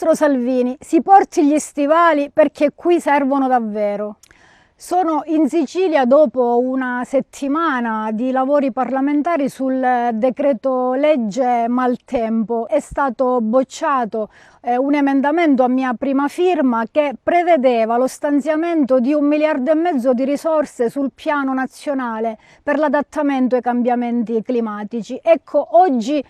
Ministro Salvini, si porti gli stivali perché qui servono davvero. Sono in Sicilia dopo una settimana di lavori parlamentari sul decreto legge maltempo. È stato bocciato un emendamento a mia prima firma che prevedeva lo stanziamento di 1,5 miliardi di risorse sul piano nazionale per l'adattamento ai cambiamenti climatici. Ecco, oggi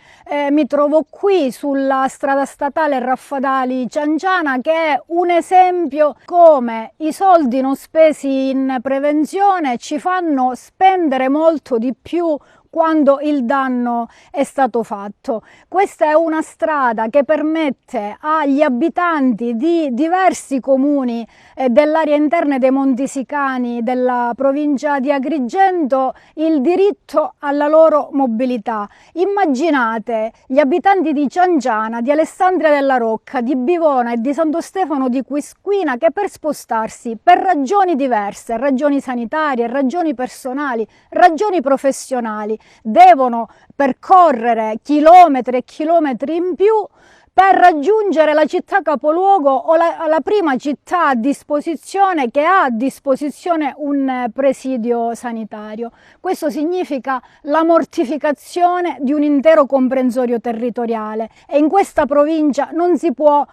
mi trovo qui sulla strada statale Raffadali-Cianciana, che è un esempio come i soldi non spesi in prevenzione ci fanno spendere molto di più quando il danno è stato fatto. Questa è una strada che permette agli abitanti di diversi comuni dell'area interna dei Monti Sicani della provincia di Agrigento il diritto alla loro mobilità. Immaginate gli abitanti di Cianciana, di Alessandria della Rocca, di Bivona e di Santo Stefano di Quisquina che per spostarsi per ragioni diverse, ragioni sanitarie, ragioni personali, ragioni professionali, devono percorrere chilometri e chilometri in più per raggiungere la città capoluogo o la prima città a disposizione che ha a disposizione un presidio sanitario. Questo significa la mortificazione di un intero comprensorio territoriale e in questa provincia non si può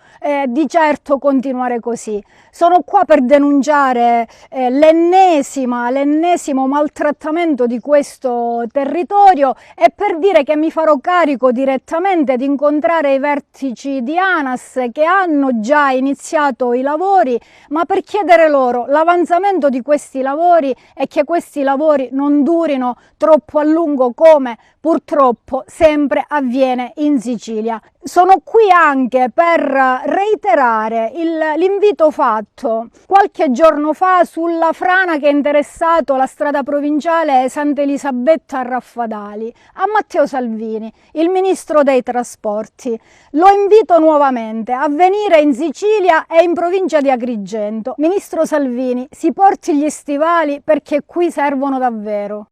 di certo continuare così. Sono qua per denunciare l'ennesimo maltrattamento di questo territorio e per dire che mi farò carico direttamente di incontrare i vertici di ANAS che hanno già iniziato i lavori, ma per chiedere loro l'avanzamento di questi lavori e che questi lavori non durino troppo a lungo come purtroppo sempre avviene in Sicilia. Sono qui anche per reiterare l'invito fatto qualche giorno fa sulla frana che ha interessato la strada provinciale Sant'Elisabetta a Raffadali a Matteo Salvini, il ministro dei trasporti. Lo invito nuovamente a venire in Sicilia e in provincia di Agrigento. Ministro Salvini, si porti gli stivali perché qui servono davvero.